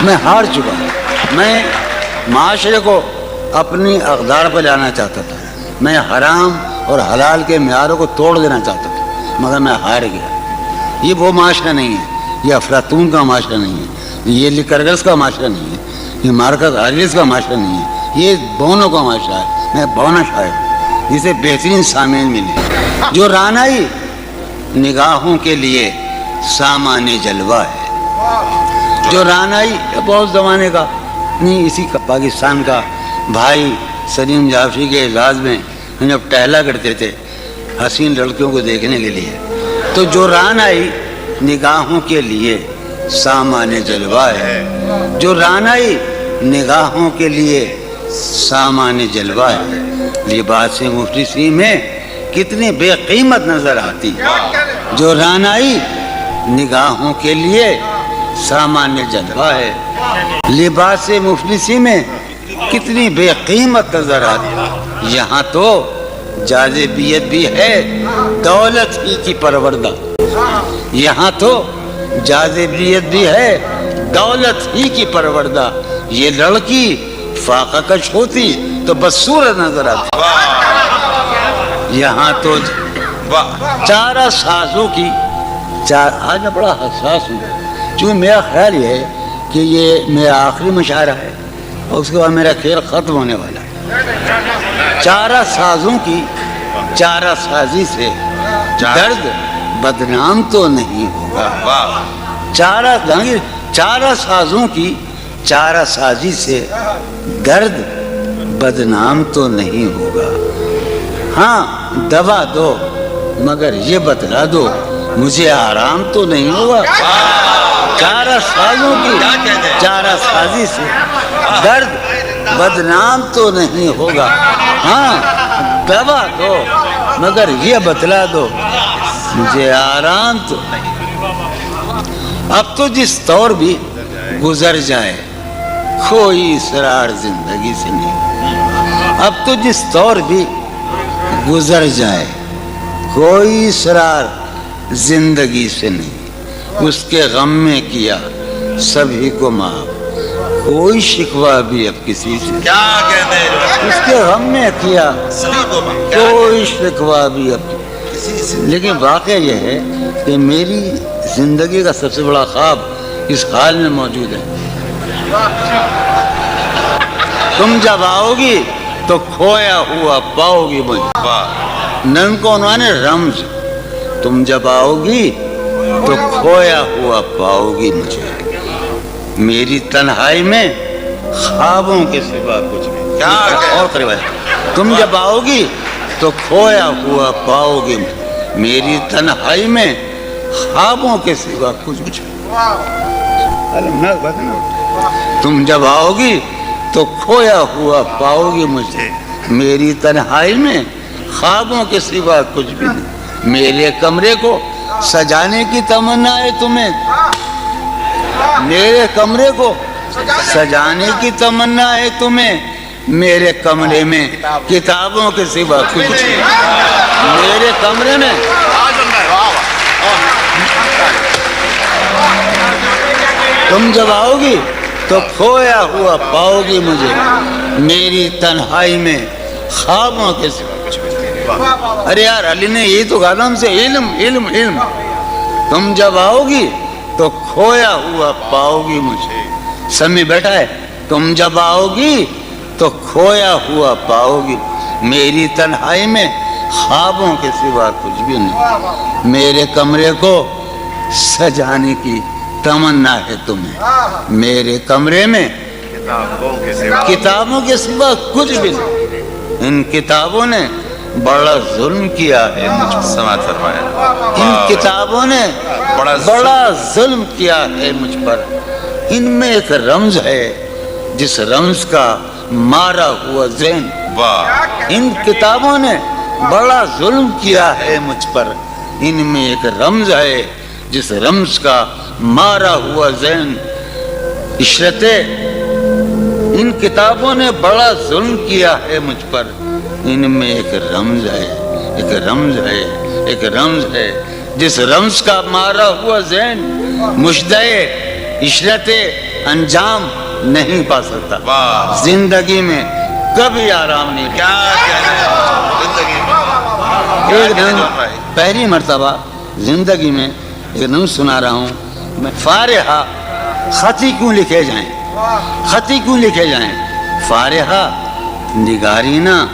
میں ہار چکا ہوں. میں معاشرے کو اپنی اقدار پر لانا چاہتا تھا. میں حرام اور حلال کے معیاروں کو توڑ دینا چاہتا تھا، مگر میں ہار گیا. یہ وہ معاشرہ نہیں ہے، یہ افلاطون کا معاشرہ نہیں ہے، یہ لیکرگس کا معاشرہ نہیں ہے، یہ مارکس آریلس کا معاشرہ نہیں ہے، یہ بونو کا معاشرہ ہے. میں بونا شاعر ہوں، جسے بہترین سامعین ملے. جو رانائی نگاہوں کے لیے سامان جلوہ ہے. جو رانائی بہت زمانے کا نہیں، اسی کا پاکستان کا بھائی سلیم جعفری کے اعزاز میں جب ٹہلا کرتے تھے حسین لڑکیوں کو دیکھنے کے لیے، تو جو رانائی نگاہوں کے لیے سامان جلوہ ہے. جو رانائی نگاہوں کے لیے سامان جلوہ ہے، لباس مفلسی میں کتنی بے قیمت نظر آتی. جو رانائی نگاہوں کے لیے سامان جلوہ ہے، لباس مفلسی میں کتنی بے قیمت نظر آتی. یہاں تو جاذبیت بھی ہے دولت ہی کی پروردہ. یہاں تو جاذبیت بھی ہے دولت ہی کی پروردہ. یہ لڑکی فاقہ کش ہوتی تو بدصورت نظر آتی. یہاں تو چارہ سازوں کی آج میں بڑا حساس ہوں، چونکہ میرا خیال یہ ہے کہ یہ میرا آخری مشاعرہ ہے اور اس کے بعد میرا کھیل ختم ہونے والا ہے. چارہ سازوں کی چارہ سازی سے درد بدنام تو نہیں ہوگا. چارہ سازوں کی چارہ سازی سے درد بدنام تو نہیں ہوگا. ہاں دوا دو مگر یہ بتلا دو مجھے آرام تو نہیں ہوگا. چارہ سازوں کی چارہ سازی سے درد بدنام تو نہیں ہوگا. ہاں دوا دو مگر یہ بتلا دو مجھے آرام تو نہیں. اب تو جس طور بھی گزر جائے کوئی اسرار زندگی سے نہیں. اب تو جس طور بھی گزر جائے کوئی اسرار زندگی سے نہیں. اس کے غم میں کیا سبھی کو معاف کوئی شکوہ بھی اب کسی سے. کیا کہتے ہیں؟ اس کے غم میں کیا کوئی شکوہ بھی اب کسی سے. لیکن واقعہ یہ ہے کہ میری زندگی کا سب سے بڑا خواب اس حال میں موجود ہے. تم جب آؤ گی تو کھویا ہوا پاؤ گی مجھے. نن کو عنوان ہے رمز. تم جب آؤ گی تو کھویا ہوا پاؤ گی مجھے. میری تنہائی میں خوابوں کے سوا کچھ نہیں. کیا اور قریب ہے. تم جب آؤ گی تو کھویا ہوا پاؤ گی میری تنہائی میں خوابوں کے سوا کچھ نہیں. تم جب آؤ گی تو کھویا ہوا پاؤ گی مجھے میری تنہائی میں خوابوں کے سوا کچھ بھی نہیں. میرے کمرے کو سجانے کی تمنا ہے تمہیں. میرے کمرے کو سجانے کی تمنا ہے تمہیں. میرے کمرے میں کتابوں کے سوا کچھ نہیں. میرے کمرے میں تم جب آؤ گی تو کھویا ہوا پاؤ گی مجھے میری تنہائی میں خوابوں کے سوا کچھ بھی نہیں. ارے یار علی نے یہی تو کہا ہم سے علم علم علم. تم جب آؤ گی تو کھویا ہوا پاؤ گی مجھے. سمی بیٹھا ہے. تم جب آؤ گی تو کھویا ہوا پاؤ گی میری تنہائی میں خوابوں کے سوا کچھ بھی نہیں. میرے کمرے کو سجانے کی تمنا ہے تمہیں. میرے کمرے میں کتابوں کے سوا کچھ بھی نہیں. ان کتابوں نے بڑا ظلم کیا ہے مجھ پر. سماعت فرمایا. ان کتابوں نے بڑا ظلم کیا ہے مجھ پر. ان میں ایک رمز ہے جس رمز کا مارا ہوا ذہن. ان کتابوں نے بڑا ظلم کیا ہے مجھ پر. ان میں ایک رمز ہے جس رمز کا مارا ہوا ذہن. عشرت ان کتابوں نے بڑا ظلم کیا ہے مجھ پر. ان میں ایک رمز ہے ایک رمز ہے ایک رمز ہے جس رمز کا مارا ہوا ذہن مجدے عشرت انجام نہیں پا سکتا، واہ زندگی میں کبھی آرام نہیں کیا کہنے ہیں زندگی میں ایک دن پہلی مرتبہ زندگی میں ایک نظم سنا رہا ہوں میں، فارحہ خطی کیوں لکھے جائیں، خطی کیوں لکھے جائیں، فارحہ نگارینا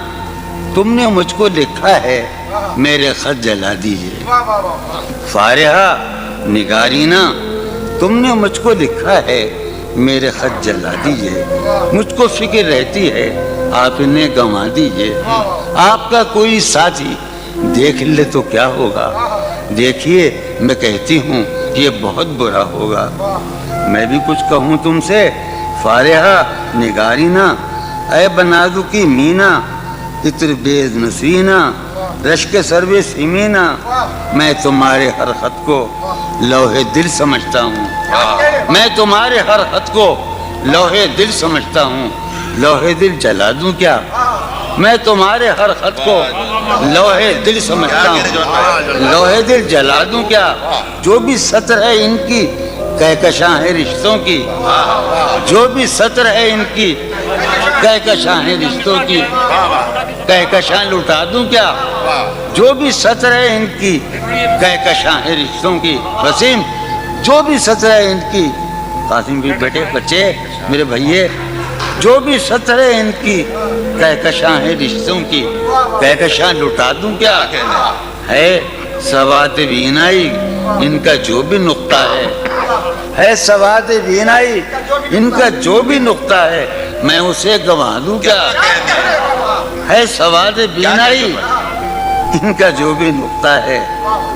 تم نے مجھ کو لکھا ہے میرے خط جلا دیجئے، فارحہ نگارینا تم نے مجھ کو لکھا ہے میرے خط جلا دیجئے، مجھ کو فکر رہتی ہے آپ انہیں گنوا دیجئے، آپ کا کوئی ساتھی دیکھ لے تو کیا ہوگا، دیکھیے میں کہتی ہوں یہ بہت برا ہوگا، میں بھی کچھ کہوں تم سے فارحہ نگارینا، اے بنادو کی مینا عطر بیز نسرینا، رشک سرو سیمینا، میں تمہارے ہر خط کو لوح دل سمجھتا ہوں، میں تمہارے ہر خط کو لوح دل سمجھتا ہوں، لوح دل جلا دوں کیا، میں تمہارے ہر خط کو لوح دل سمجھتا ہوں، لوح دل جلا دوں کیا، جو بھی سطر ہے ان کی کہکشاں ہے رشتوں کی، جو بھی سطر ہے ان کی کہکشاں ہے رشتوں کی، کہکشاں لٹا دوں کیا، جو بھی سطر ہے ان کی کہکشاں ہے رشتوں کی، وسیم جو بھی سطر ہے ان کی، قاسم بھی بیٹے بچے میرے بھائیے، جو بھی سطر ہے ان کی کہکشاں ہے رشتوں کی، کہکشاں لٹا دوں کیا، ہے سوات بینائی ان کا جو بھی نقطہ ہے سوات بینائی ان کا جو بھی نقطہ ہے میں اسے گنوا دوں کیا، ہے سوات بینائی ان کا جو بھی نقطہ ہے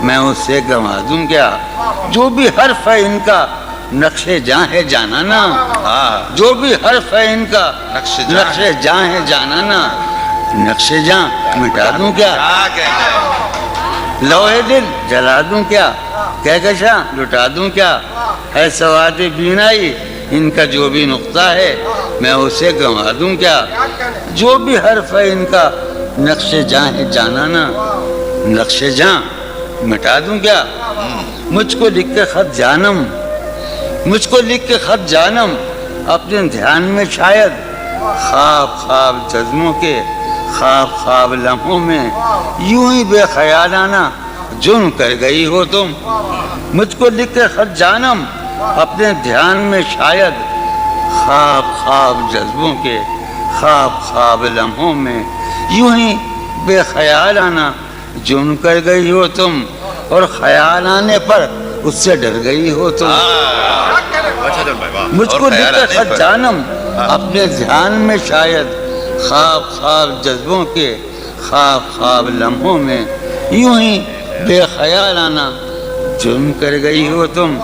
میں اسے گنوا دوں کیا، جو بھی حرف ہے ان کا نقش جاں ہے جانانا، جو بھی حرف ہے ان کا نقش جاں ہے جانانا، نقش جاں مٹا دوں کیا، لوح دل جلا دوں کیا، کہکشاں لٹا دوں کیا، ہے سواد بینائی ان کا جو بھی نقطہ ہے میں اسے گنوا دوں کیا، جو بھی حرف ہے ان کا نقش جاں ہے جانانا، نقش جاں مٹا دوں کیا، مجھ کو لکھ کے خط جانم، مجھ کو لکھ کے خط جانم اپنے دھیان میں شاید خواب خواب جذبوں کے خواب خواب لمحوں میں یوں ہی بے خیالانہ جرم کر گئی ہو تم، مجھ کو لکھ کے خط جانم اپنے دھیان میں شاید خواب خواب جذبوں کے خواب خواب لمحوں میں یوں ہی بے خیالانہ جرم کر گئی ہو تم، اور خیال آنے پر اس سے ڈر گئی ہو تم، مجھ کو لکھ کے خط جانم اپنے دھیان میں شاید خواب خواب جذبوں کے خواب خواب لمحوں میں یوں ہی بے خیالانہ جرم کر گئی ہو تم،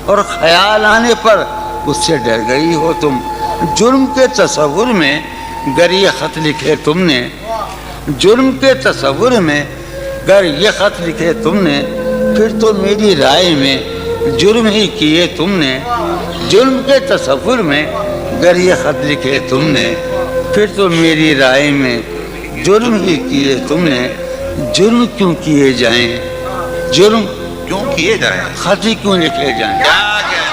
اور خیال آنے پر اس سے ڈر گئی ہو تم، جرم کے تصور میں گر یہ خط لکھے تم نے، جرم کے تصور میں گر یہ خط لکھے تم نے، پھر تو میری رائے میں جرم ہی کیے تم نے، جرم کے تصور میں گر یہ خط لکھے تم نے، پھر تو میری رائے میں جرم ہی کیے تم نے، جرم کیوں کیے جائیں، جرم کیوں کیے جائیں، خط ہی کیوں لکھے جائیں، کیا کہنے